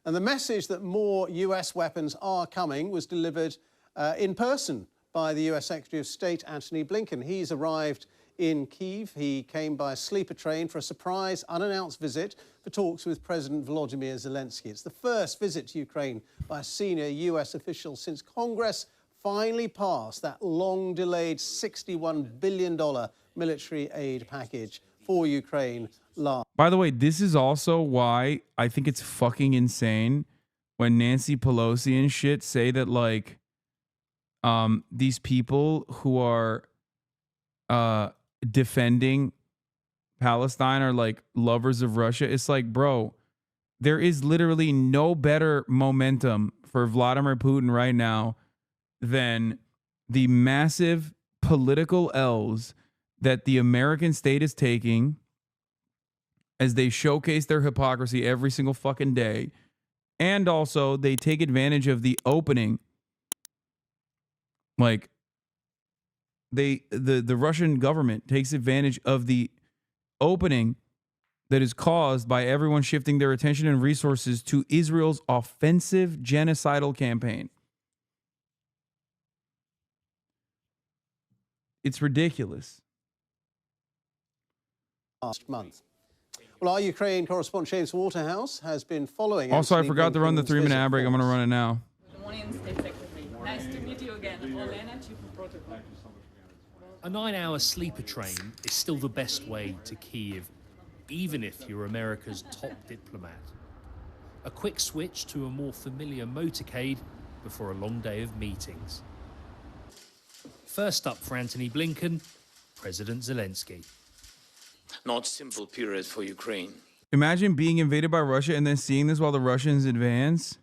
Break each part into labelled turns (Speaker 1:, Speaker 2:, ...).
Speaker 1: And the message that more US weapons are coming was delivered in person by the US Secretary of State Antony Blinken. He's arrived in Kyiv. He came by a sleeper train for a surprise, unannounced visit for talks with President Volodymyr Zelensky. It's the first visit to Ukraine by a senior US official since Congress finally passed that long-delayed $61 billion military aid package for Ukraine last.
Speaker 2: By the way, this is also why I think it's fucking insane when Nancy Pelosi and shit say that, like, these people who are defending Palestine are like lovers of Russia. It's like, bro, there is literally no better momentum for Vladimir Putin right now than the massive political L's that the American state is taking as they showcase their hypocrisy every single fucking day. And also they take advantage of the opening. Like, the Russian government takes advantage of the opening that is caused by everyone shifting their attention and resources to Israel's offensive genocidal campaign. It's ridiculous.
Speaker 1: Last month. Well, our Ukraine correspondent James Waterhouse has been following.
Speaker 2: Also, I forgot to run the 3-minute ad break. I'm going to run it now.
Speaker 3: Good morning, State Secretary. Nice to meet you again. Olena, Chief of Protocol.
Speaker 4: A 9-hour sleeper train is still the best way to Kyiv, even if you're America's top diplomat. A quick switch to a more familiar motorcade before a long day of meetings. First up for Antony Blinken, President Zelensky.
Speaker 5: Not simple period for Ukraine.
Speaker 2: Imagine being invaded by Russia and then seeing this while the Russians advance.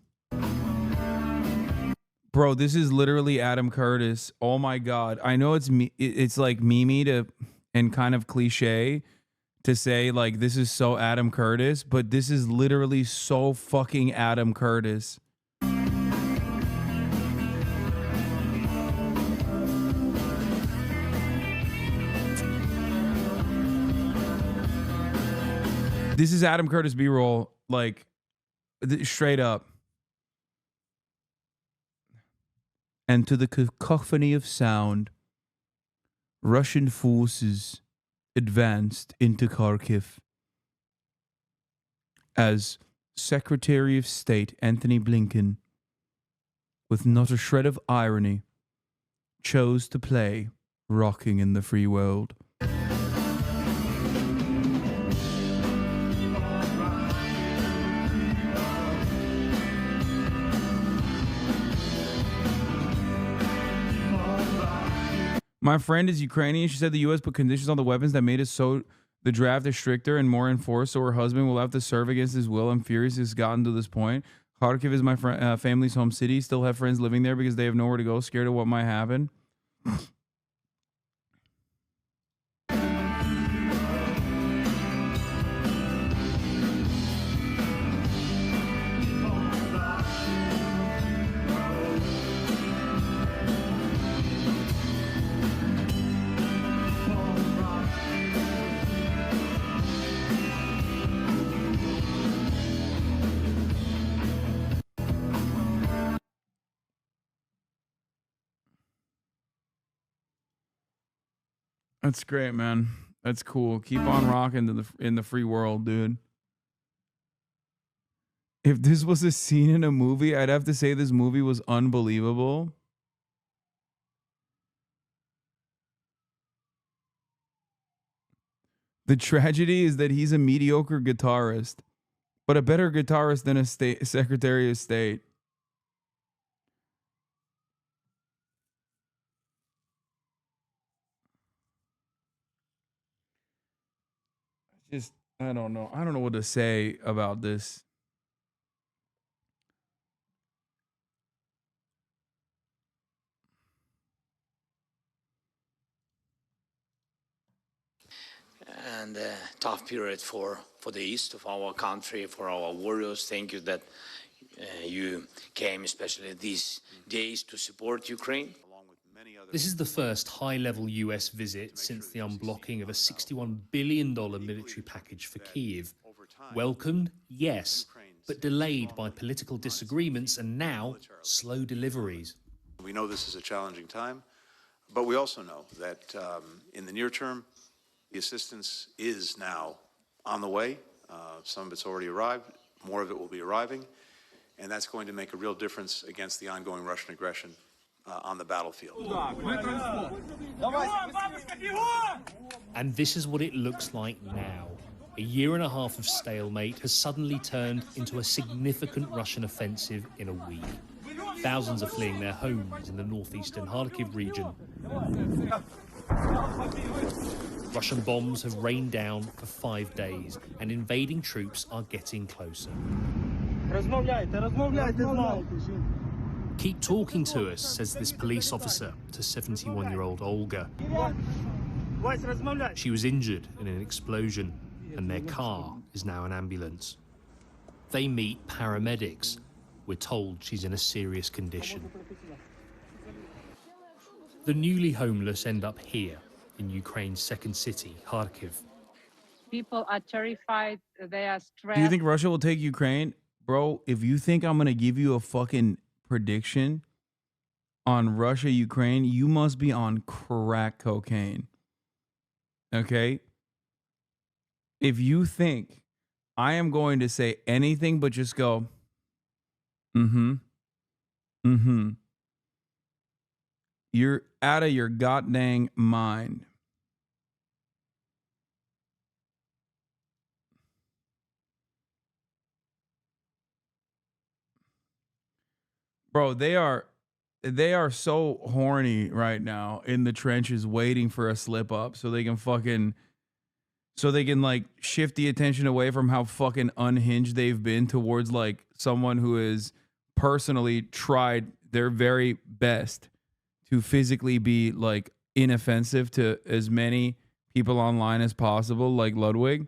Speaker 2: Bro, this is literally Adam Curtis. Oh my God. I know it's like meme-y to and kind of cliche to say like this is so Adam Curtis, but this is literally so fucking Adam Curtis. This is Adam Curtis B-roll, like straight up. And to the cacophony of sound, Russian forces advanced into Kharkiv as Secretary of State Antony Blinken, with not a shred of irony, chose to play Rocking in the Free World. My friend is Ukrainian. She said the U.S. put conditions on the weapons that made it so the draft is stricter and more enforced, so her husband will have to serve against his will. I'm furious it's gotten to this point. Kharkiv is my family's home city. Still have friends living there because they have nowhere to go, scared of what might happen. That's great, man. That's cool. Keep on rocking in the free world, dude. If this was a scene in a movie, I'd have to say this movie was unbelievable. The tragedy is that he's a mediocre guitarist, but a better guitarist than a Secretary of State. I don't know. I don't know what to say about this.
Speaker 5: And a tough period for the east of our country, for our warriors. Thank you that you came, especially these days, to support Ukraine.
Speaker 4: This is the first high-level US visit since the unblocking of a $61 billion military package for Kyiv. Welcomed? Yes. but delayed by political disagreements and now slow deliveries.
Speaker 6: We know this is a challenging time, but we also know that in the near term, the assistance is now on the way. Some of it's already arrived, more of it will be arriving, and that's going to make a real difference against the ongoing Russian aggression on the battlefield.
Speaker 4: And this is what it looks like now. A year and a half of stalemate has suddenly turned into a significant Russian offensive in a week. Thousands are fleeing their homes in the northeastern Kharkiv region. Russian bombs have rained down for 5 days, and invading troops are getting closer. Keep talking to us, says this police officer to 71-year-old Olga. She was injured in an explosion, and their car is now an ambulance. They meet paramedics. We're told she's in a serious condition. The newly homeless end up here, in Ukraine's second city, Kharkiv.
Speaker 7: People are terrified, they are stressed.
Speaker 2: Do you think Russia will take Ukraine? Bro, if you think I'm going to give you a fucking prediction on Russia, Ukraine, you must be on crack cocaine. Okay? If you think I am going to say anything but just go, you're out of your goddamn mind. Bro, they are so horny right now in the trenches waiting for a slip up so they can like shift the attention away from how fucking unhinged they've been towards like someone who has personally tried their very best to physically be like inoffensive to as many people online as possible, like Ludwig.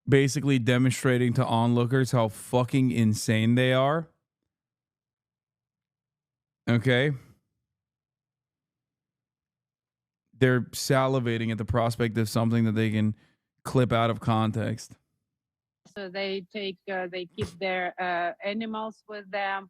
Speaker 2: Basically demonstrating to onlookers how fucking insane they are. Okay? They're salivating at the prospect of something that they can clip out of context.
Speaker 7: So they keep their animals with them.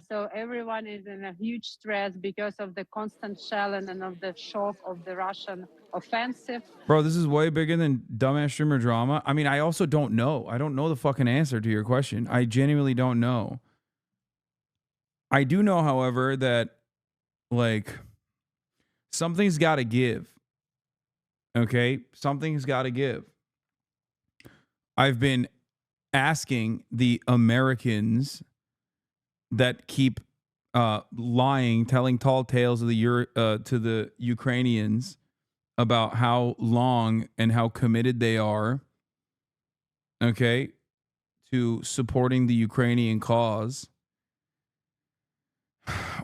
Speaker 7: So everyone is in a huge stress because of the constant shelling and of the shock of the Russian offensive.
Speaker 2: Bro, this is way bigger than dumbass streamer drama. I mean, I also don't know. I don't know the fucking answer to your question. I genuinely don't know. I do know, however, that like something's got to give. Okay? Something's got to give. I've been asking the Americans that keep lying, telling tall tales of to the Ukrainians about how long and how committed they are, okay, to supporting the Ukrainian cause,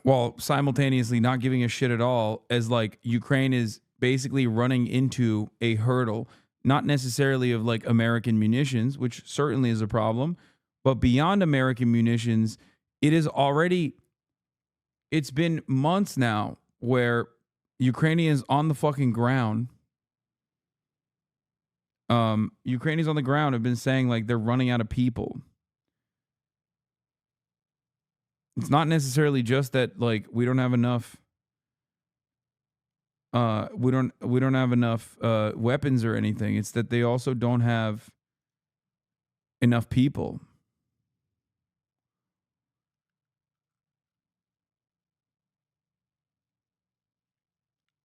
Speaker 2: while simultaneously not giving a shit at all, as like Ukraine is basically running into a hurdle, not necessarily of like American munitions, which certainly is a problem, but beyond American munitions, it's been months now where Ukrainians on the fucking ground, Ukrainians on the ground have been saying like they're running out of people. It's not necessarily just that like we don't have enough weapons or anything. It's that they also don't have enough people.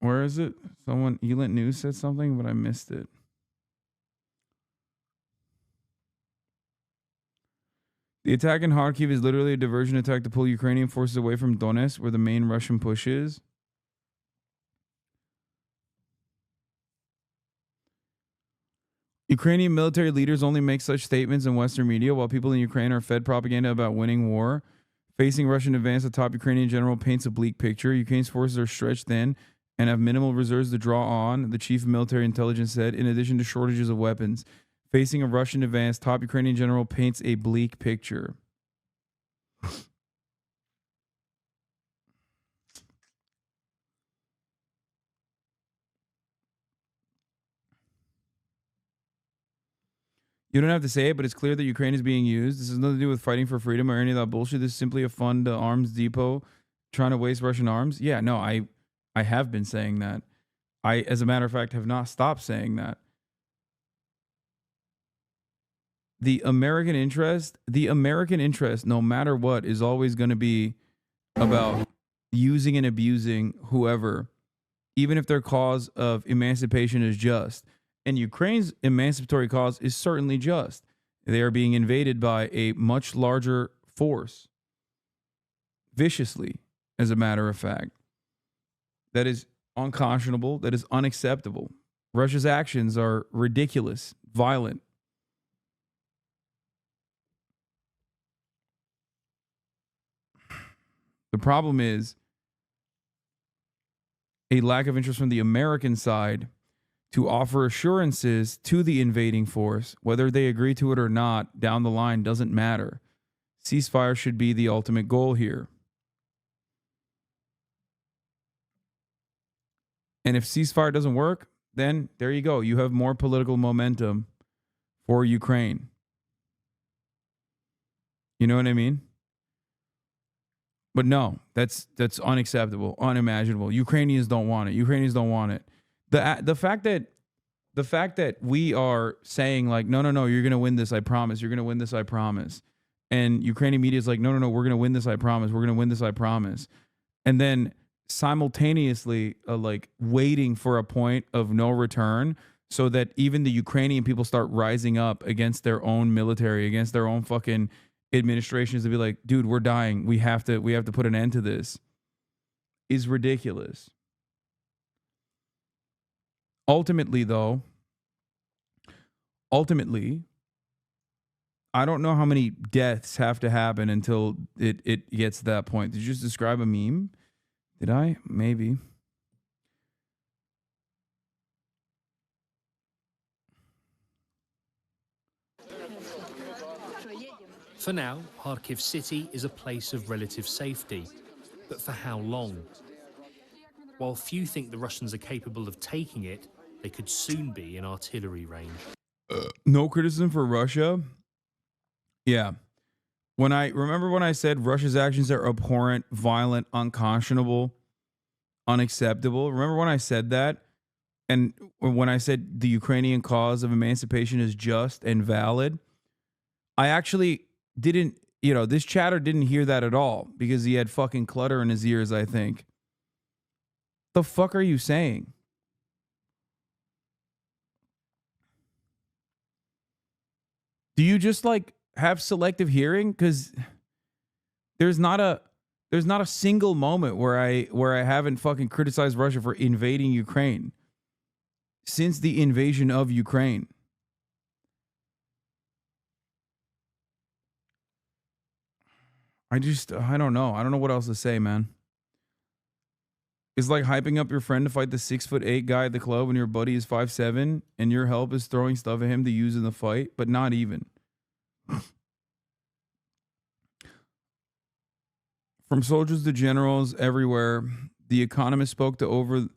Speaker 2: Where is it? Someone, Elent News said something, but I missed it. The attack in Kharkiv is literally a diversion attack to pull Ukrainian forces away from Donetsk, where the main Russian push is. Ukrainian military leaders only make such statements in Western media, while people in Ukraine are fed propaganda about winning war. Facing Russian advance, the top Ukrainian general paints a bleak picture. Ukraine's forces are stretched thin and have minimal reserves to draw on, the chief of military intelligence said, in addition to shortages of weapons. Facing a Russian advance, top Ukrainian general paints a bleak picture. You don't have to say it, but it's clear that Ukraine is being used. This has nothing to do with fighting for freedom or any of that bullshit. This is simply a fund arms depot trying to waste Russian arms. Yeah, no, I have been saying that. I, as a matter of fact, have not stopped saying that. The American interest, no matter what, is always going to be about using and abusing whoever, even if their cause of emancipation is just. And Ukraine's emancipatory cause is certainly just. They are being invaded by a much larger force, viciously, as a matter of fact. That is unconscionable, that is unacceptable. Russia's actions are ridiculous, violent. The problem is a lack of interest from the American side to offer assurances to the invading force. Whether they agree to it or not, down the line doesn't matter. Ceasefire should be the ultimate goal here. And if ceasefire doesn't work, then there you go. You have more political momentum for Ukraine. You know what I mean? But no, that's unacceptable, unimaginable. Ukrainians don't want it. Ukrainians don't want it. The fact that we are saying like, no, you're gonna win this, I promise. You're gonna win this, I promise. And Ukrainian media is like, no, we're gonna win this, I promise. We're gonna win this, I promise. And then simultaneously, like waiting for a point of no return, so that even the Ukrainian people start rising up against their own military, against their own fucking administrations, to be like, dude, we're dying. We have to put an end to this, is ridiculous. Ultimately, I don't know how many deaths have to happen until it gets to that point. Did you just describe a meme? Did I? Maybe.
Speaker 4: For now, Kharkiv city is a place of relative safety. But for how long? While few think the Russians are capable of taking it, they could soon be in artillery range.
Speaker 2: No criticism for Russia. Yeah. When I said Russia's actions are abhorrent, violent, unconscionable, unacceptable. Remember when I said that? And when I said the Ukrainian cause of emancipation is just and valid, I actually didn't, this chatter didn't hear that at all because he had fucking clutter in his ears, I think. The fuck are you saying? Do you just like have selective hearing? Because there's not a single moment where I haven't fucking criticized Russia for invading Ukraine since the invasion of Ukraine. I don't know. I don't know what else to say, man. It's like hyping up your friend to fight the 6'8" guy at the club when your buddy is 5'7" and your help is throwing stuff at him to use in the fight, but not even. From soldiers to generals everywhere, The Economist spoke to over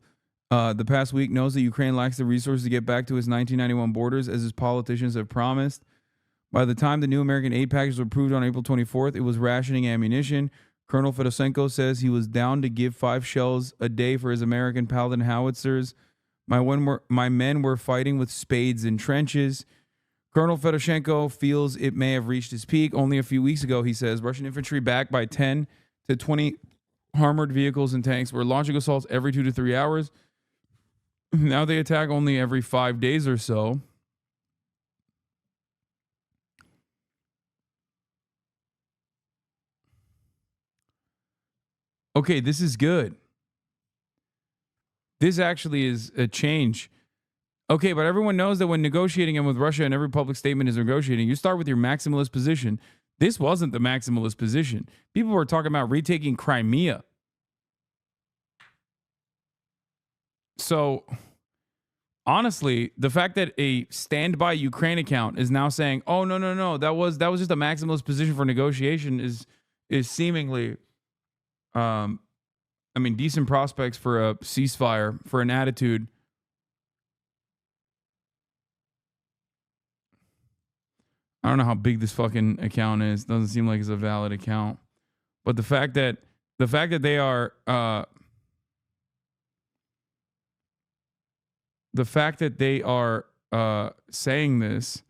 Speaker 2: the past week, knows that Ukraine lacks the resources to get back to its 1991 borders as its politicians have promised. By the time the new American aid package was approved on April 24th, it was rationing ammunition. Colonel Fedosenko says he was down to give 5 shells a day for his American Paladin howitzers. My men were fighting with spades in trenches. Colonel Fedosenko feels it may have reached its peak. Only a few weeks ago, he says, Russian infantry backed by 10 to 20 armored vehicles and tanks were launching assaults every 2 to 3 hours. Now they attack only every 5 days or so. Okay, this is good. This actually is a change. Okay, but everyone knows that when negotiating and with Russia, and every public statement is negotiating, you start with your maximalist position. This wasn't the maximalist position. People were talking about retaking Crimea. So, honestly, the fact that a standby Ukraine account is now saying, "Oh no, that was just a maximalist position for negotiation," is seemingly, decent prospects for a ceasefire, for an attitude. I don't know how big this fucking account is. Doesn't seem like it's a valid account. But the fact that they are saying this,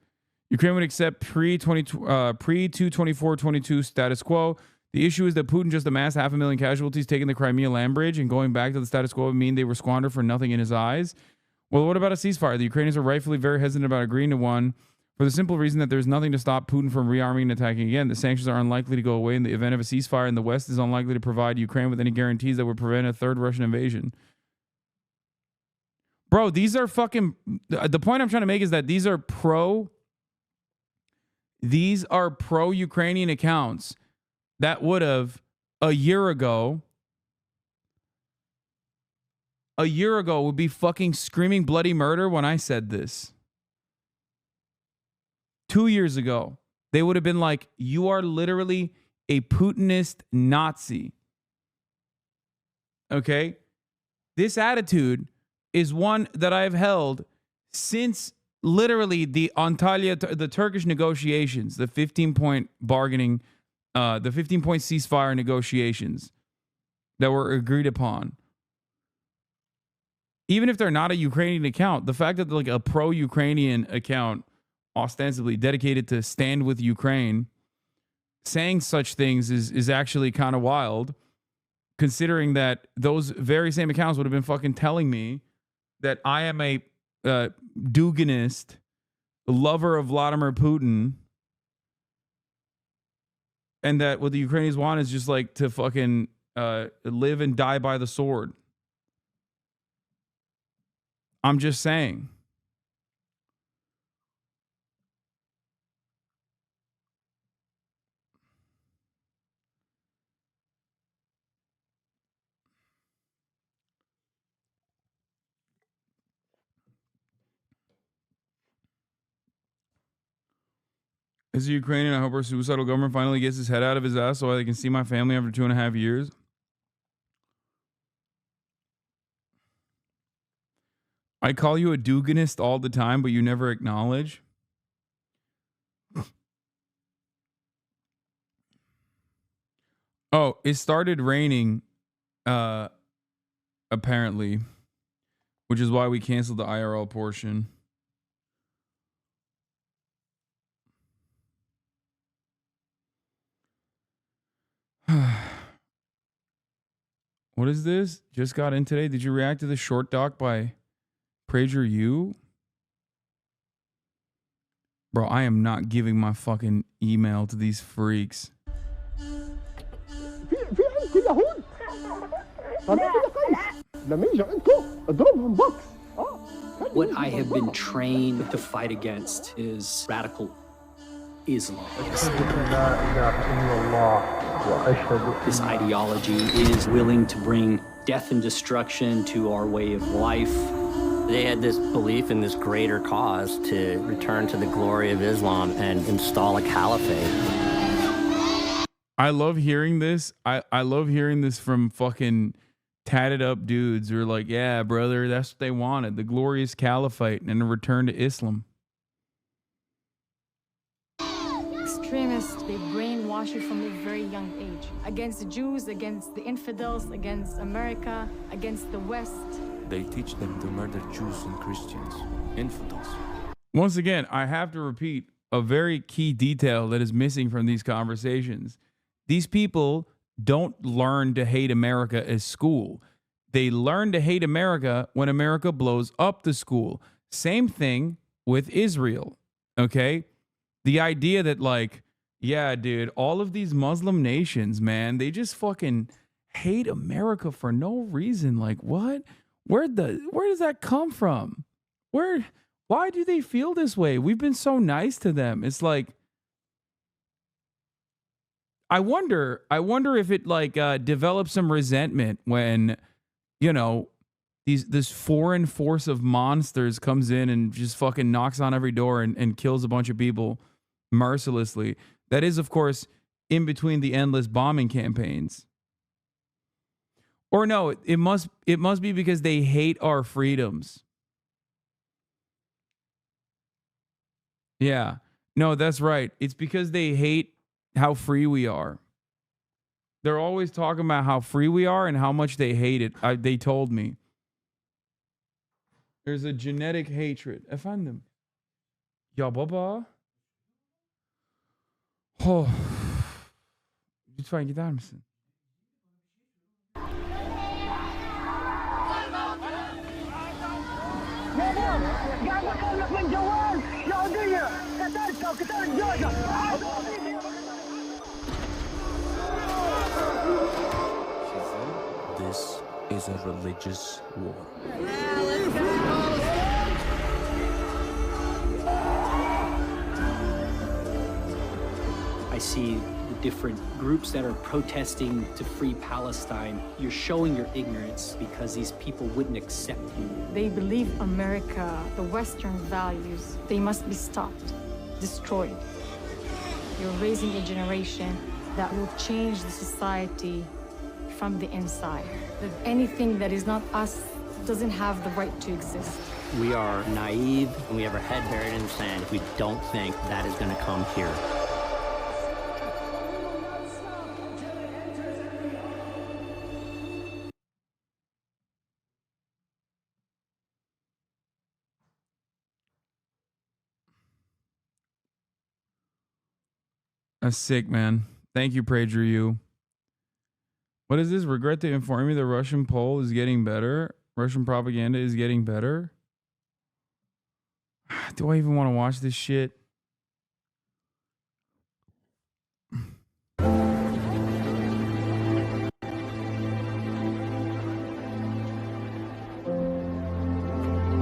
Speaker 2: Ukraine would accept pre-224-22 status quo. The issue is that Putin just amassed 500,000 casualties, taking the Crimea land bridge, and going back to the status quo would mean they were squandered for nothing in his eyes. Well, what about a ceasefire? The Ukrainians are rightfully very hesitant about agreeing to one for the simple reason that there's nothing to stop Putin from rearming and attacking again. The sanctions are unlikely to go away in the event of a ceasefire, and the West is unlikely to provide Ukraine with any guarantees that would prevent a third Russian invasion. Bro, these are fucking... The point I'm trying to make is that these are pro-Ukrainian accounts that would have a year ago would be fucking screaming bloody murder when I said this. 2 years ago, they would have been like, you are literally a Putinist Nazi. Okay? This attitude is one that I've held since literally the Antalya, the Turkish negotiations, the 15-point bargaining, the 15-point ceasefire negotiations that were agreed upon. Even if they're not a Ukrainian account, the fact that like a pro-Ukrainian account ostensibly dedicated to stand with Ukraine saying such things is actually kind of wild, considering that those very same accounts would have been fucking telling me that I am a Duginist, lover of Vladimir Putin, and that what the Ukrainians want is just like to fucking live and die by the sword. I'm just saying. As a Ukrainian, I hope our suicidal government finally gets his head out of his ass so I can see my family after 2.5 years. I call you a Duganist all the time, but you never acknowledge. Oh, it started raining, apparently, which is why we canceled the IRL portion. What is this? Just got in today. Did you react to the short doc by Prager U? Bro, I am not giving my fucking email to these freaks.
Speaker 8: What I have been trained to fight against is radical Islam. This ideology is willing to bring death and destruction to our way of life.
Speaker 9: They had this belief in this greater cause to return to the glory of Islam and install a caliphate.
Speaker 2: I love hearing this. I love hearing this from fucking tatted up dudes who are like, yeah, brother, that's what they wanted. The glorious caliphate and a return to Islam.
Speaker 10: Extremists, they brainwash you from a very young age. Against the Jews, against the infidels, against America, against the West.
Speaker 11: They teach them to murder Jews and Christians, infidels.
Speaker 2: Once again, I have to repeat a very key detail that is missing from these conversations. These people don't learn to hate America as school. They learn to hate America when America blows up the school. Same thing with Israel, okay? The idea that like, yeah, dude, all of these Muslim nations, man, they just fucking hate America for no reason. Like, what? Where does that come from? Why do they feel this way? We've been so nice to them. It's like, I wonder if it like develops some resentment when, you know, this foreign force of monsters comes in and just fucking knocks on every door and kills a bunch of people mercilessly. That is, of course, in between the endless bombing campaigns. Or no, it must be because they hate our freedoms. Yeah. No, that's right. It's because they hate how free we are. They're always talking about how free we are and how much they hate it. They told me. There's a genetic hatred. Efendim. Ya baba. Oh. Lütfen gider misin?
Speaker 11: This is a religious war.
Speaker 8: I see the different groups that are protesting to free Palestine. You're showing your ignorance because these people wouldn't accept you.
Speaker 10: They believe America, the Western values, they must be stopped, destroyed. You're raising a generation that will change the society from the inside. That anything that is not us doesn't have the right to exist.
Speaker 9: We are naive and we have our head buried in the sand if we don't think that is going to come here.
Speaker 2: That's sick, man. Thank you, PragerU. What is this? Regret to inform you the Russian poll is getting better. Russian propaganda is getting better. Do I even want to watch this shit?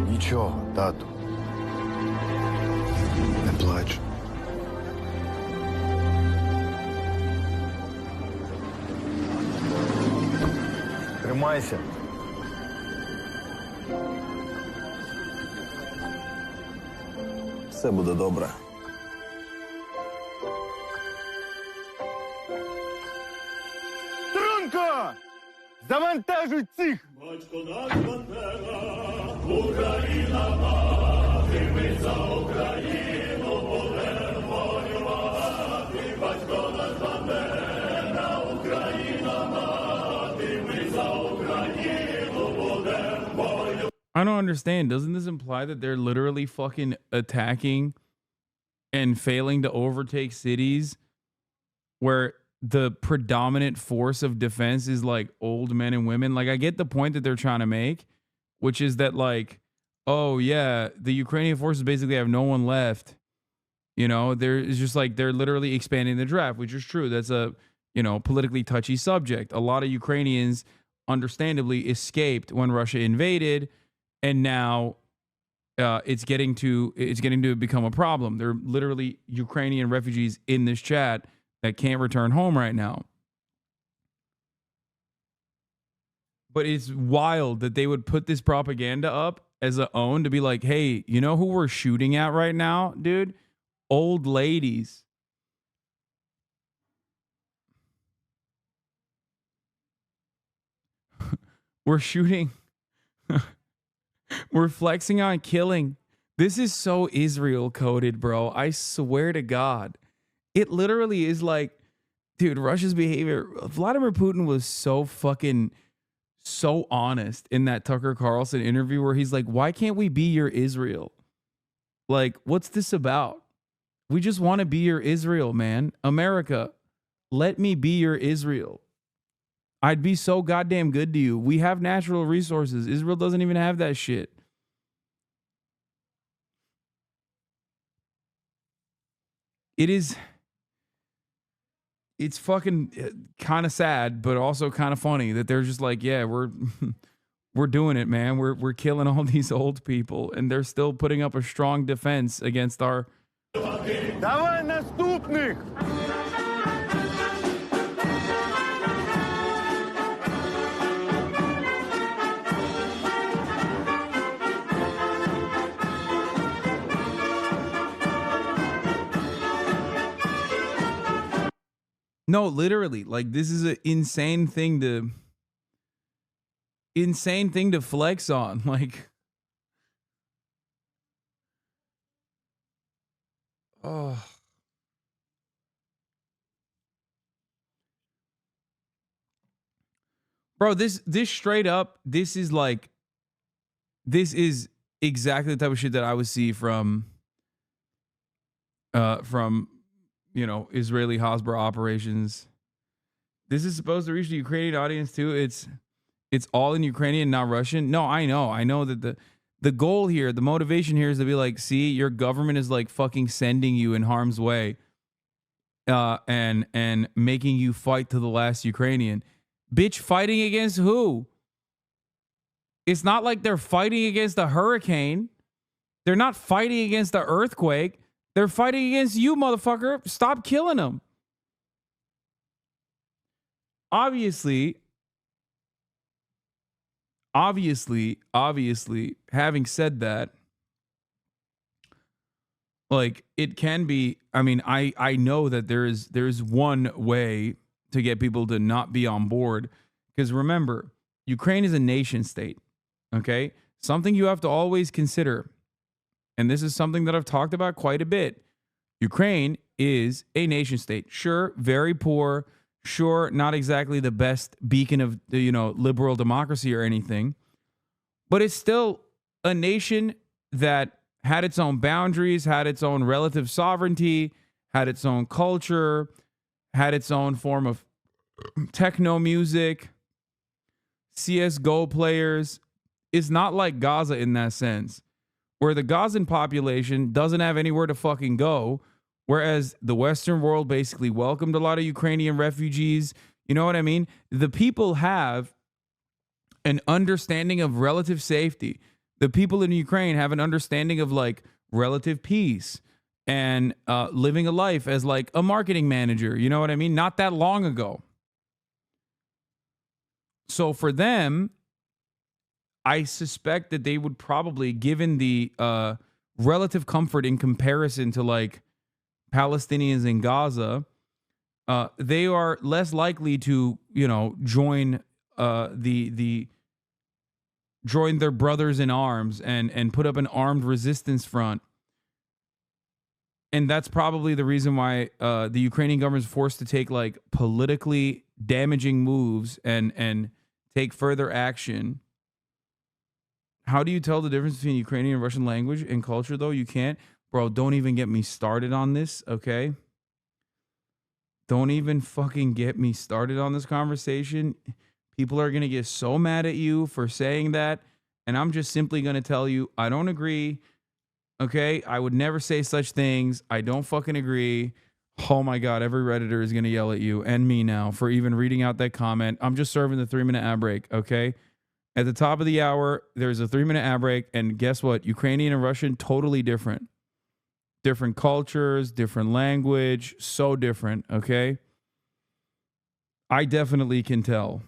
Speaker 12: Нічого, тату. Не плач. Тримайся. Все буде добре.
Speaker 13: Струнко! Завантажуй цих! Україна мати, ми за Україну будемо воювати. Батько наш Бандера, Україна мати, ми за Україну будемо воювати.
Speaker 2: I don't understand. Doesn't this imply that they're literally fucking attacking and failing to overtake cities where the predominant force of defense is like old men and women? Like, I get the point that they're trying to make, which is that, like, oh yeah, the Ukrainian forces basically have no one left. You know, it's just like they're literally expanding the draft, which is true. That's a, you know, politically touchy subject. A lot of Ukrainians understandably escaped when Russia invaded, and now it's getting to become a problem. There are literally Ukrainian refugees in this chat that can't return home right now. But it's wild that they would put this propaganda up as a own to be like, hey, you know who we're shooting at right now, dude? Old ladies. We're shooting. We're flexing on killing. This is so Israel coded, bro. I swear to God. It literally is like, dude, Russia's behavior. Vladimir Putin was so honest in that Tucker Carlson interview where he's like, why can't we be your Israel? Like, what's this about? We just want to be your Israel, man. America, let me be your Israel. I'd be so goddamn good to you. We have natural resources. Israel doesn't even have that shit. It's fucking kind of sad, but also kind of funny that they're just like, yeah, we're doing it, man. We're killing all these old people, and they're still putting up a strong defense against our.
Speaker 13: Давай наступних!
Speaker 2: No, literally, like, this is an insane thing to flex on. Like, Oh. Bro, this straight up, this is exactly the type of shit that I would see from Israeli Hasbro operations. This is supposed to reach the Ukrainian audience too. It's all in Ukrainian, not Russian. No, I know that the goal here, the motivation here is to be like, see, your government is like fucking sending you in harm's way, and making you fight to the last Ukrainian. Bitch, fighting against who? It's not like they're fighting against a hurricane. They're not fighting against the earthquake. They're fighting against you, motherfucker. Stop killing them. Obviously, having said that, like, it can be, I mean, I know that there is one way to get people to not be on board, because remember, Ukraine is a nation state. Okay? Something you have to always consider, and this is something that I've talked about quite a bit. Ukraine is a nation state. Sure, very poor. Sure, not exactly the best beacon of, liberal democracy or anything. But it's still a nation that had its own boundaries, had its own relative sovereignty, had its own culture, had its own form of techno music, CSGO players. It's not like Gaza in that sense, where the Gazan population doesn't have anywhere to fucking go, whereas the Western world basically welcomed a lot of Ukrainian refugees. You know what I mean? The people have an understanding of relative safety. The people in Ukraine have an understanding of like relative peace and living a life as like a marketing manager. You know what I mean? Not that long ago. So for them, I suspect that they would probably, given the relative comfort in comparison to like Palestinians in Gaza, they are less likely to, join join their brothers in arms and put up an armed resistance front. And that's probably the reason why the Ukrainian government is forced to take like politically damaging moves and take further action. How do you tell the difference between Ukrainian and Russian language and culture, though? You can't. Bro, don't even get me started on this, okay? Don't even fucking get me started on this conversation. People are going to get so mad at you for saying that, and I'm just simply going to tell you, I don't agree, okay? I would never say such things. I don't fucking agree. Oh my God, every Redditor is going to yell at you and me now for even reading out that comment. I'm just serving the 3-minute ad break, okay? At the top of the hour, there's a 3-minute ad break, and guess what? Ukrainian and Russian, totally different. Different cultures, different language, so different, okay? I definitely can tell.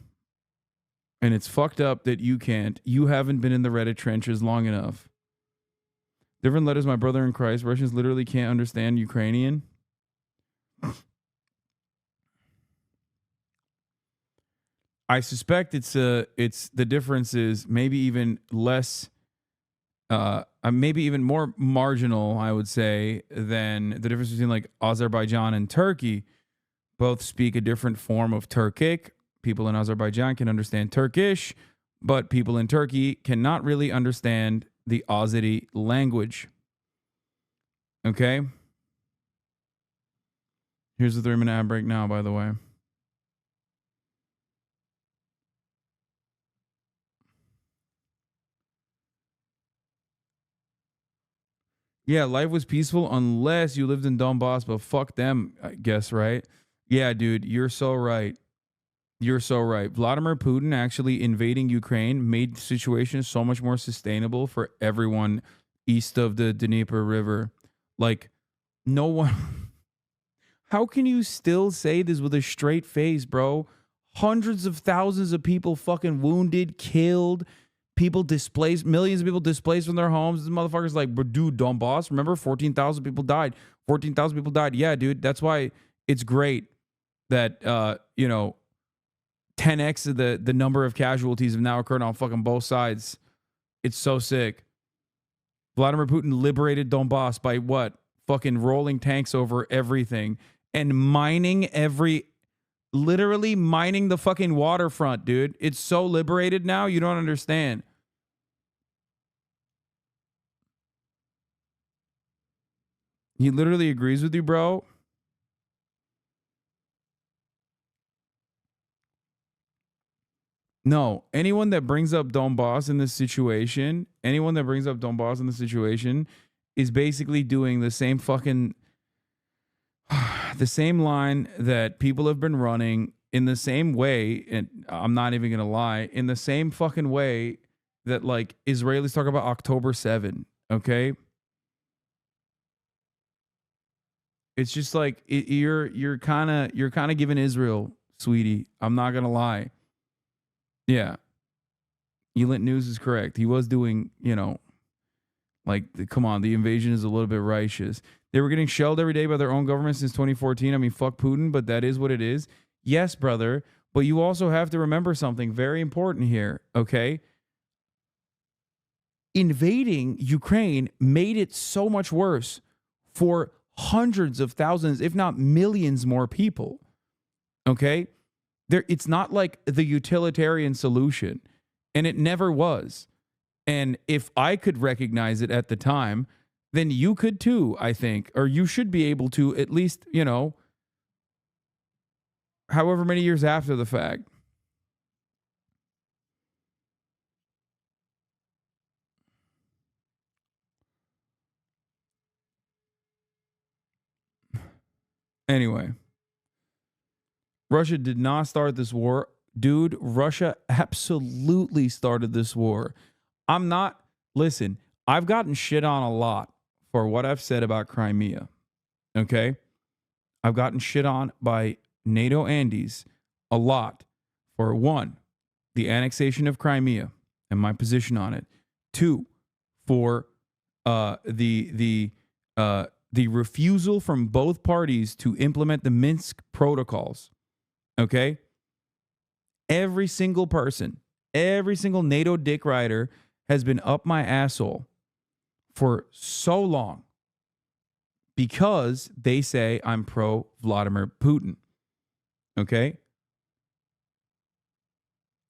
Speaker 2: And it's fucked up that you can't. You haven't been in the Reddit trenches long enough. Different letters, my brother in Christ. Russians literally can't understand Ukrainian. I suspect it's the difference is maybe even less, maybe even more marginal, I would say, than the difference between like Azerbaijan and Turkey. Both speak a different form of Turkic. People in Azerbaijan can understand Turkish, but people in Turkey cannot really understand the Azeri language. Okay? Here's the 3-minute ad break now, by the way. Yeah, life was peaceful unless you lived in Donbass, but fuck them, I guess, right? Yeah, dude, you're so right. You're so right. Vladimir Putin actually invading Ukraine made the situation so much more sustainable for everyone east of the Dnieper River. Like, no one... How can you still say this with a straight face, bro? Hundreds of thousands of people fucking wounded, killed, people displaced, millions of people displaced from their homes. This motherfucker's like, dude, Donbass, remember 14,000 people died. 14,000 people died. Yeah, dude, that's why it's great that, 10x of the number of casualties have now occurred on fucking both sides. It's so sick. Vladimir Putin liberated Donbass by what? fucking rolling tanks over everything and literally mining the fucking waterfront, dude. It's so liberated now, you don't understand. He literally agrees with you, bro. No, anyone that brings up Donbass in this situation, is basically doing the same fucking, the same line that people have been running in the same way, and I'm not even gonna lie, in the same fucking way that like Israelis talk about October 7, okay? It's just like you're kind of giving Israel, sweetie. I'm not gonna lie. Yeah. Elint News is correct. He was doing, come on, the invasion is a little bit righteous. They were getting shelled every day by their own government since 2014. I mean, fuck Putin, but that is what it is. Yes, brother. But you also have to remember something very important here, okay? Invading Ukraine made it so much worse for hundreds of thousands, if not millions more people, okay? It's not like the utilitarian solution, and it never was. And if I could recognize it at the time, then you could too, I think, or you should be able to at least, however many years after the fact. Anyway. Russia did not start this war. Dude, Russia absolutely started this war. Listen, I've gotten shit on a lot for what I've said about Crimea. Okay? I've gotten shit on by NATO Andes a lot for 1, the annexation of Crimea and my position on it. 2, for the refusal from both parties to implement the Minsk protocols. Okay? Every single person, every single NATO dick rider has been up my asshole for so long because they say I'm pro Vladimir Putin. Okay?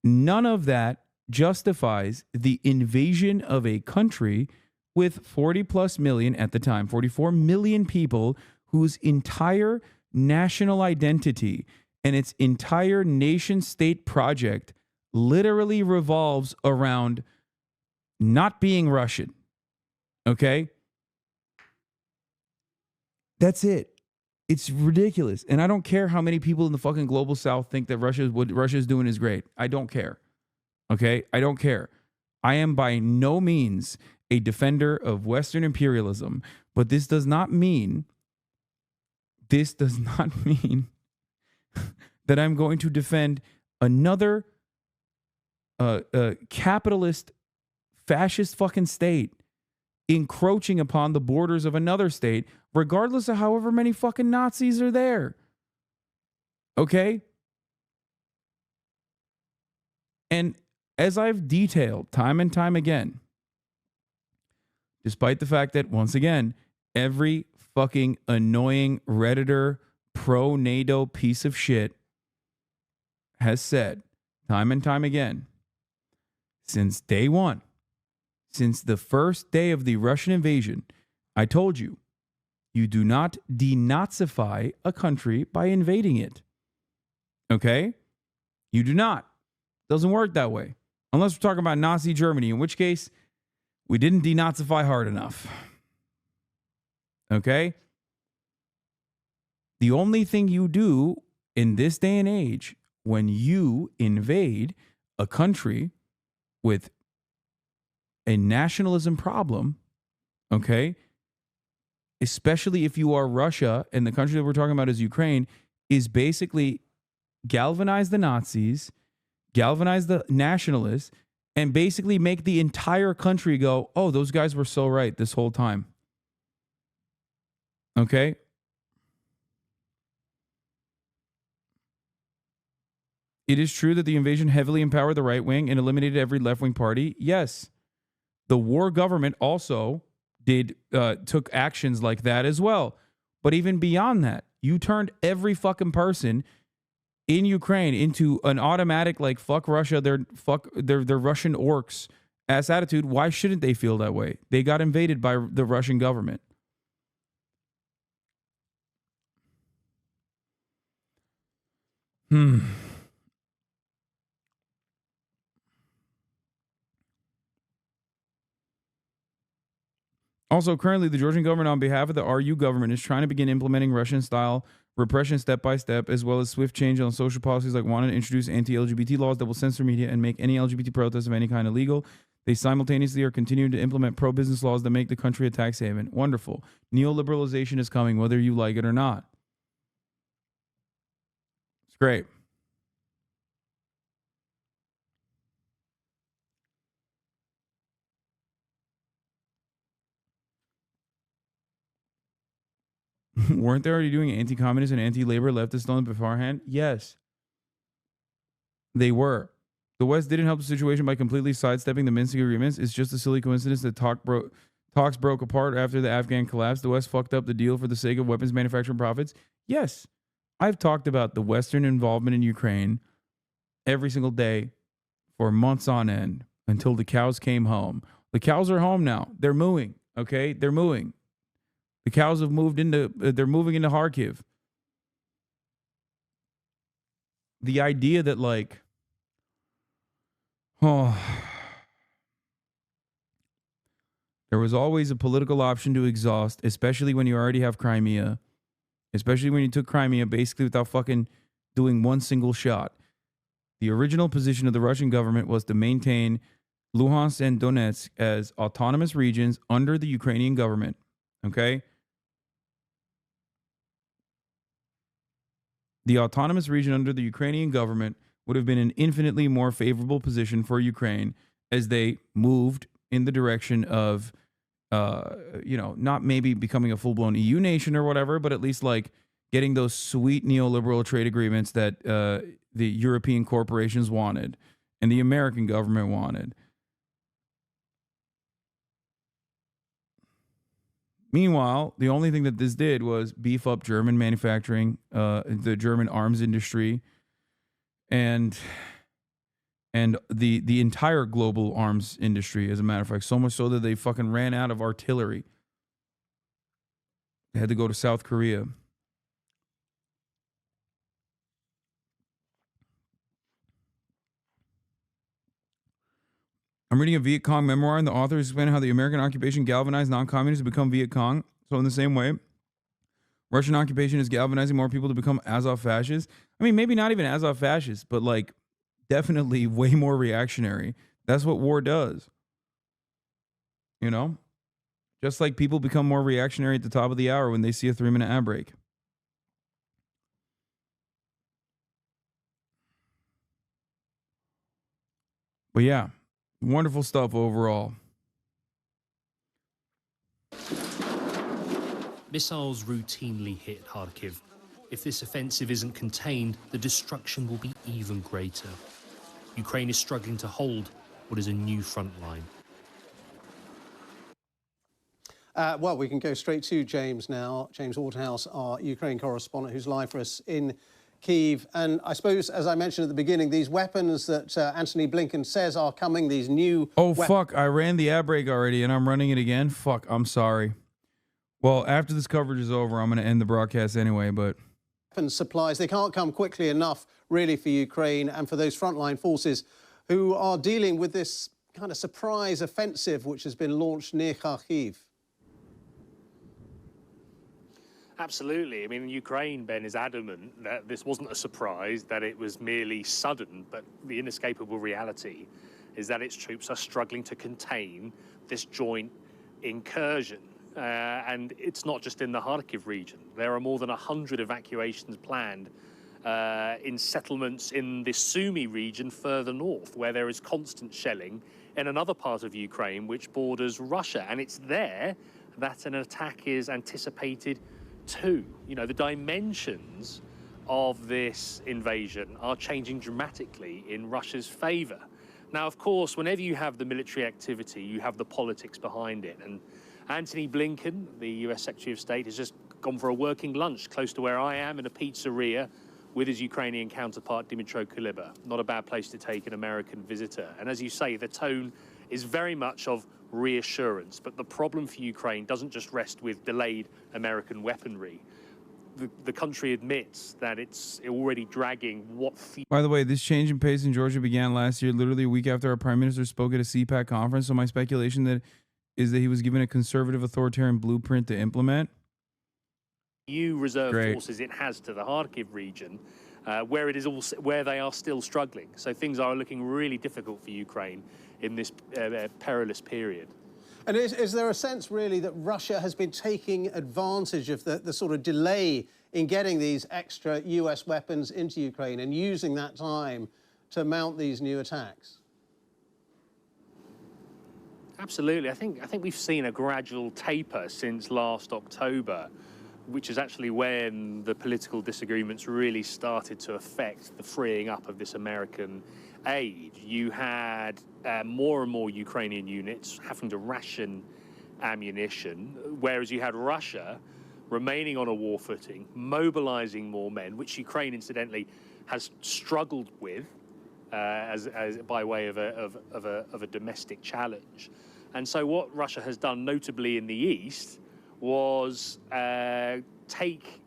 Speaker 2: None of that justifies the invasion of a country with 40 plus million at the time, 44 million people whose entire national identity and its entire nation state project literally revolves around not being Russian. Okay? That's it. It's ridiculous. And I don't care how many people in the fucking global south think that what Russia is doing is great. I don't care. Okay? I don't care. I am by no means a defender of Western imperialism, but this does not mean that I'm going to defend another capitalist, fascist fucking state encroaching upon the borders of another state, regardless of however many fucking Nazis are there. Okay? And as I've detailed time and time again, despite the fact that, once again, every fucking annoying Redditor pro-NATO piece of shit has said time and time again, since day one, since the first day of the Russian invasion, I told you, you do not denazify a country by invading it. Okay? You do not. Doesn't work that way. Unless we're talking about Nazi Germany, in which case we didn't denazify hard enough. Okay? The only thing you do in this day and age when you invade a country with a nationalism problem, okay, especially if you are Russia and the country that we're talking about is Ukraine, is basically galvanize the Nazis, galvanize the nationalists, and basically make the entire country go, oh, those guys were so right this whole time. Okay? It is true that the invasion heavily empowered the right wing and eliminated every left-wing party. Yes. The war government also took actions like that as well. But even beyond that, you turned every fucking person in Ukraine into an automatic, like, fuck Russia, they're Russian orcs ass attitude. Why shouldn't they feel that way? They got invaded by the Russian government. Also, currently, the Georgian government, on behalf of the RU government, is trying to begin implementing Russian-style repression step by step, as well as swift change on social policies, like wanting to introduce anti-LGBT laws that will censor media and make any LGBT protest of any kind illegal. They simultaneously are continuing to implement pro-business laws that make the country a tax haven. Wonderful. Neoliberalization is coming, whether you like it or not. It's great. Weren't they already doing anti-communist and anti-labor leftist on beforehand? Yes. They were. The West didn't help the situation by completely sidestepping the Minsk agreements. It's just a silly coincidence that talks broke apart after the Afghan collapse. The West fucked up the deal for the sake of weapons manufacturing profits. Yes. I've talked about the Western involvement in Ukraine every single day for months on end until the cows came home. The cows are home now. They're mooing. Okay? They're mooing. The cows have moved they're moving into Kharkiv. The idea that, like, there was always a political option to exhaust, especially when you already have Crimea, especially when you took Crimea basically without fucking doing one single shot. The original position of the Russian government was to maintain Luhansk and Donetsk as autonomous regions under the Ukrainian government. Okay? The autonomous region under the Ukrainian government would have been an infinitely more favorable position for Ukraine as they moved in the direction of, not maybe becoming a full-blown EU nation or whatever, but at least, like, getting those sweet neoliberal trade agreements that the European corporations wanted and the American government wanted. Meanwhile, the only thing that this did was beef up German manufacturing, the German arms industry, and the entire global arms industry, as a matter of fact, so much so that they fucking ran out of artillery. They had to go to South Korea. I'm reading a Viet Cong memoir, and the author is explaining how the American occupation galvanized non-communists to become Viet Cong. So in the same way, Russian occupation is galvanizing more people to become Azov fascists. I mean, maybe not even Azov fascists, but, like, definitely way more reactionary. That's what war does. You know? Just like people become more reactionary at the top of the hour when they see a 3-minute ad break. But yeah. Wonderful stuff overall.
Speaker 4: Missiles routinely hit Kharkiv. If this offensive isn't contained, the destruction will be even greater. Ukraine is struggling to hold what is a new front line.
Speaker 1: Well, we can go straight to James now. James Waterhouse, our Ukraine correspondent, who's live for us in Kyiv. And I suppose, as I mentioned at the beginning, these weapons that Antony Blinken says are coming, these new...
Speaker 2: Oh, fuck. I ran the ad break already, and I'm running it again? Fuck, I'm sorry. Well, after this coverage is over, I'm going to end the broadcast anyway, but...
Speaker 1: Weapons supplies, they can't come quickly enough, really, for Ukraine and for those frontline forces who are dealing with this kind of surprise offensive which has been launched near Kharkiv.
Speaker 14: Absolutely. I mean, Ukraine, Ben, is adamant that this wasn't a surprise, that it was merely sudden, but the inescapable reality is that its troops are struggling to contain this joint incursion. And it's not just in the Kharkiv region. There are more than 100 evacuations planned in settlements in the Sumy region further north, where there is constant shelling, in another part of Ukraine which borders Russia. And it's there that an attack is anticipated too. You know, the dimensions of this invasion are changing dramatically in Russia's favor. Now, of course, whenever you have the military activity, you have the politics behind it. And Antony Blinken, the US Secretary of State, has just gone for a working lunch close to where I am in a pizzeria with his Ukrainian counterpart, Dmytro Kuleba. Not a bad place to take an American visitor. And as you say, the tone is very much of reassurance. But the problem for Ukraine doesn't just rest with delayed American weaponry. The country admits that it's already dragging what...
Speaker 2: By the way, this change in pace in Georgia began last year, literally a week after our prime minister spoke at a CPAC conference. So my speculation is that he was given a conservative authoritarian blueprint to implement.
Speaker 14: New reserve forces it has to the Kharkiv region, where it is also where they are still struggling. So things are looking really difficult for Ukraine in this perilous period.
Speaker 1: And is there a sense, really, that Russia has been taking advantage of the sort of delay in getting these extra US weapons into Ukraine and using that time to mount these new attacks?
Speaker 14: Absolutely. I think we've seen a gradual taper since last October, which is actually when the political disagreements really started to affect the freeing up of this American aid. You had more and more Ukrainian units having to ration ammunition, whereas you had Russia remaining on a war footing, mobilizing more men, which Ukraine, incidentally, has struggled with as by way of a domestic challenge. And so what Russia has done, notably in the east, was take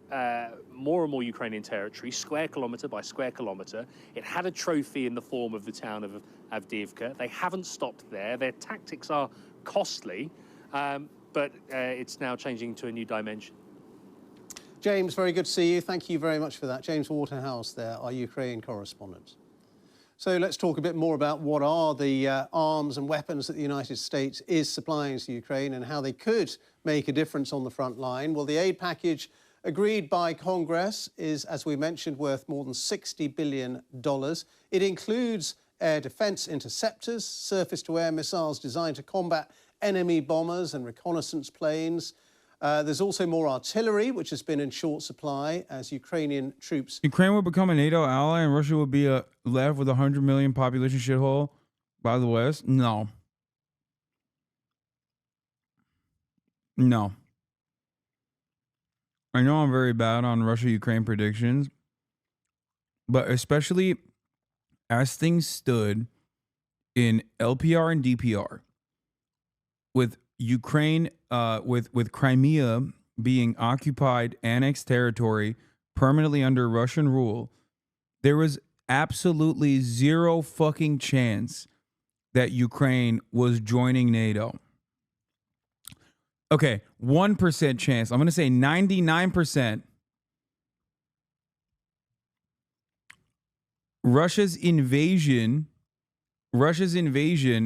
Speaker 14: more and more Ukrainian territory, square kilometre by square kilometre. It had a trophy in the form of the town of Avdiivka. They haven't stopped there. Their tactics are costly, but it's now changing to a new dimension.
Speaker 1: James, very good to see you. Thank you very much for that. James Waterhouse there, our Ukraine correspondent. So let's talk a bit more about what are the arms and weapons that the United States is supplying to Ukraine and how they could make a difference on the front line. Well, the aid package agreed by Congress is, as we mentioned, worth more than $60 billion. It includes air defense interceptors, surface-to-air missiles designed to combat enemy bombers and reconnaissance planes. There's also more artillery, which has been in short supply as Ukrainian troops...
Speaker 2: Ukraine would become a NATO ally and Russia would be left with a 100 million population shithole by the West? No. No. I know I'm very bad on Russia-Ukraine predictions, but especially as things stood in LPR and DPR, with Ukraine, with Crimea being occupied, annexed territory, permanently under Russian rule, there was absolutely zero fucking chance that Ukraine was joining NATO. Okay, 1% chance. I'm going to say 99%. Russia's invasion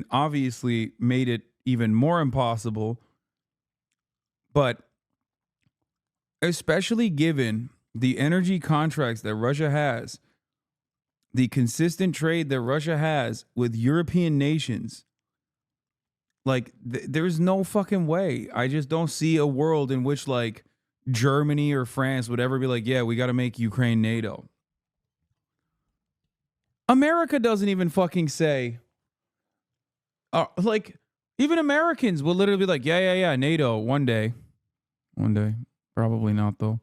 Speaker 2: obviously made it even more impossible, but especially given the energy contracts that Russia has, the consistent trade that Russia has with European nations, like there's no fucking way. I just don't see a world in which like Germany or France would ever be like, yeah, we got to make Ukraine NATO. America doesn't even fucking say, like, even Americans will literally be like, yeah, NATO, one day. One day. Probably not, though.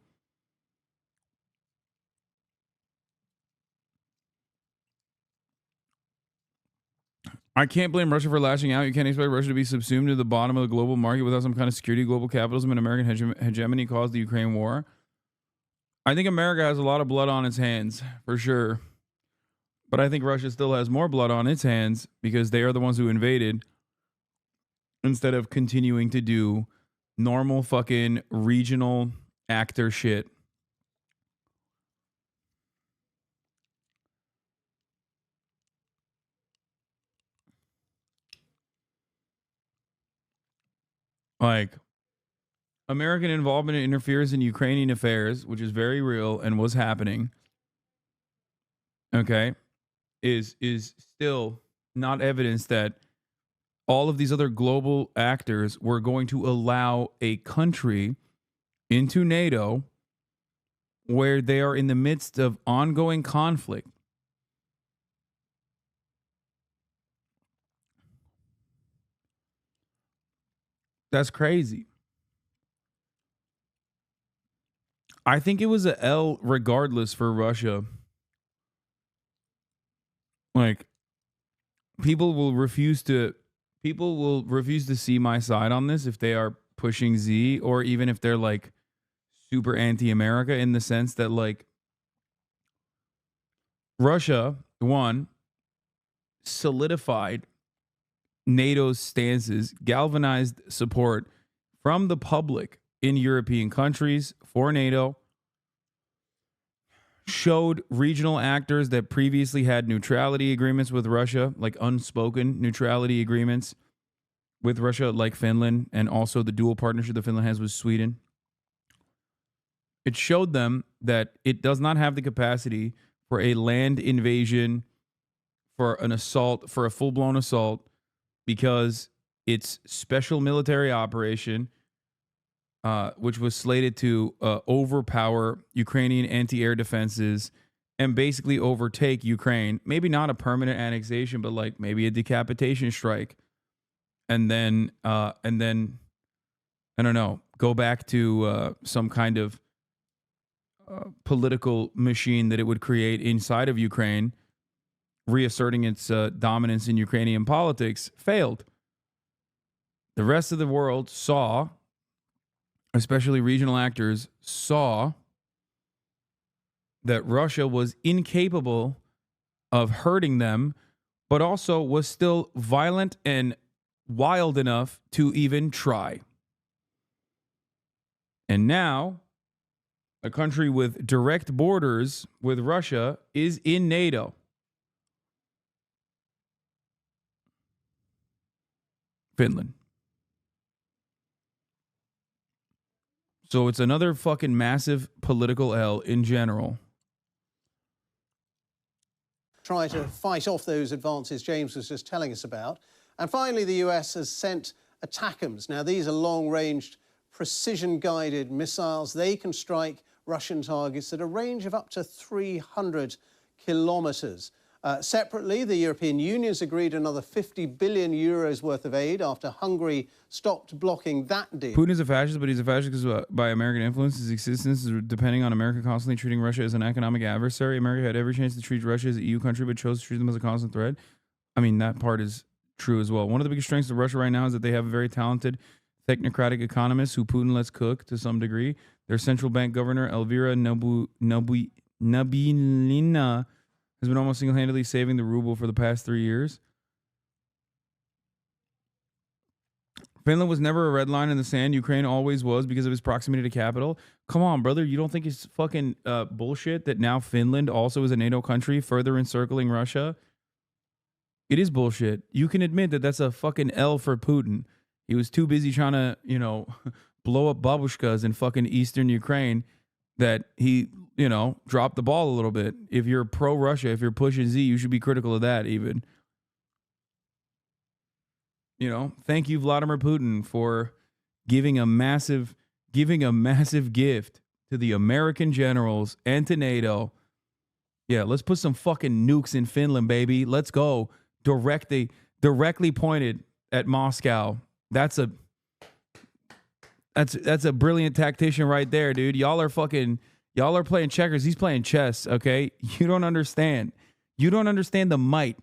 Speaker 2: I can't blame Russia for lashing out. You can't expect Russia to be subsumed to the bottom of the global market without some kind of security. Global capitalism and American hegemony caused the Ukraine war. I think America has a lot of blood on its hands, for sure. But I think Russia still has more blood on its hands because they are the ones who invaded, instead of continuing to do normal fucking regional actor shit. Like, American involvement and interference in Ukrainian affairs, which is very real and was happening, okay, is still not evidence that all of these other global actors were going to allow a country into NATO where they are in the midst of ongoing conflict. That's crazy. I think it was a L regardless for Russia. Like, people will refuse to see my side on this if they are pushing Z, or even if they're like super anti-America, in the sense that, like, Russia, one, solidified NATO's stances, galvanized support from the public in European countries for NATO, showed regional actors that previously had neutrality agreements with Russia, like unspoken neutrality agreements with Russia, like Finland, and also the dual partnership that Finland has with Sweden. It showed them that it does not have the capacity for a land invasion, for an assault, for a full-blown assault, because its special military operation, which was slated to overpower Ukrainian anti-air defenses and basically overtake Ukraine, maybe not a permanent annexation, but like maybe a decapitation strike, and then I don't know, go back to some kind of political machine that it would create inside of Ukraine, reasserting its dominance in Ukrainian politics, failed. The rest of the world saw, especially regional actors, saw that Russia was incapable of hurting them, but also was still violent and wild enough to even try. And now, a country with direct borders with Russia is in NATO. Finland. So it's another fucking massive political L in general.
Speaker 1: Try to fight off those advances James was just telling us about. And finally, the US has sent ATACMS. Now, these are long-ranged, precision-guided missiles. They can strike Russian targets at a range of up to 300 kilometers. Separately, the European Union's agreed another 50 billion euros worth of aid after Hungary stopped blocking that deal.
Speaker 2: Putin is a fascist, but he's a fascist because by American influence. His existence is depending on America constantly treating Russia as an economic adversary. America had every chance to treat Russia as an EU country, but chose to treat them as a constant threat. I mean, that part is true as well. One of the biggest strengths of Russia right now is that they have a very talented technocratic economists who Putin lets cook to some degree. Their central bank governor, Elvira Nabiullina, has been almost single-handedly saving the ruble for the past 3 years. Finland was never a red line in the sand. Ukraine always was because of its proximity to capital. Come on, brother. You don't think it's fucking bullshit that now Finland also is a NATO country, further encircling Russia? It is bullshit. You can admit that that's a fucking L for Putin. He was too busy trying to, blow up babushkas in fucking eastern Ukraine that he, dropped the ball a little bit. If you're pro-Russia, if you're pushing Z, you should be critical of that even. Thank you, Vladimir Putin, for giving a massive gift to the American generals and to NATO. Yeah, let's put some fucking nukes in Finland, baby. Let's go. Directly pointed at Moscow. That's a brilliant tactician right there, dude. Y'all are playing checkers. He's playing chess, okay? You don't understand. You don't understand the might.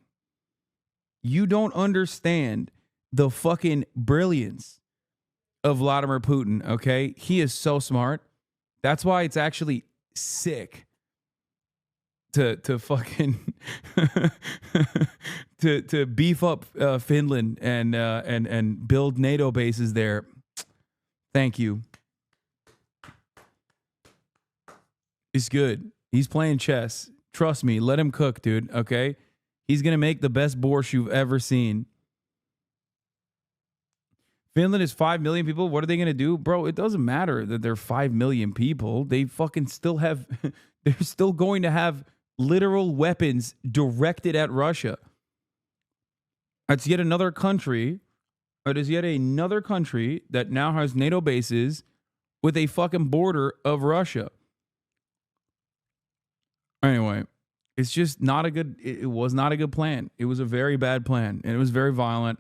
Speaker 2: You don't understand the fucking brilliance of Vladimir Putin, okay? He is so smart. That's why it's actually sick to fucking to beef up Finland and build NATO bases there. Thank you. It's good. He's playing chess. Trust me. Let him cook, dude. Okay? He's going to make the best borscht you've ever seen. Finland is 5 million people. What are they going to do? Bro, it doesn't matter that they're 5 million people. They fucking still have... They're still going to have literal weapons directed at Russia. It's yet another country... It is yet another country that now has NATO bases with a fucking border of Russia. Anyway, it's just not a good... It was not a good plan. It was a very bad plan, and it was very violent.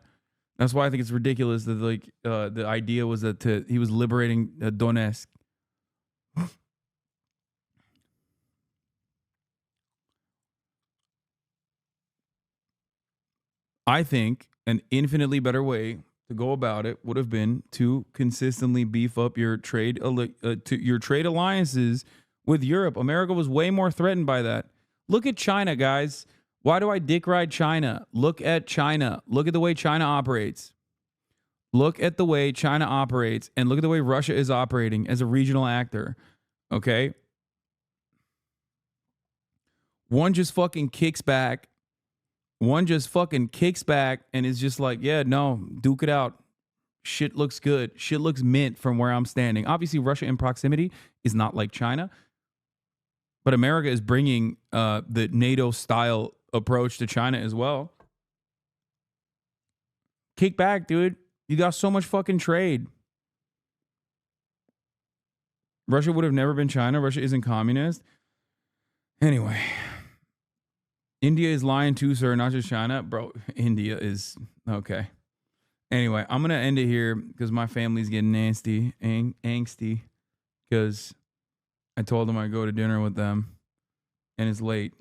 Speaker 2: That's why I think it's ridiculous that like the idea was that he was liberating Donetsk. I think an infinitely better way to go about it would have been to consistently beef up your trade alliances with Europe. America was way more threatened by that. Look at China, guys. Why do I dick ride China? Look at China. Look at the way China operates. Look at the way China operates and look at the way Russia is operating as a regional actor. Okay? One just fucking kicks back. One just fucking kicks back and is just like, yeah, no, duke it out. Shit looks good. Shit looks mint from where I'm standing. Obviously, Russia in proximity is not like China. But America is bringing the NATO-style approach to China as well. Kick back, dude. You got so much fucking trade. Russia would have never been China. Russia isn't communist. Anyway. India is lying too, sir, not just China. Bro, India is... Okay. Anyway, I'm going to end it here because my family's getting angsty because I told them I'd go to dinner with them and it's late.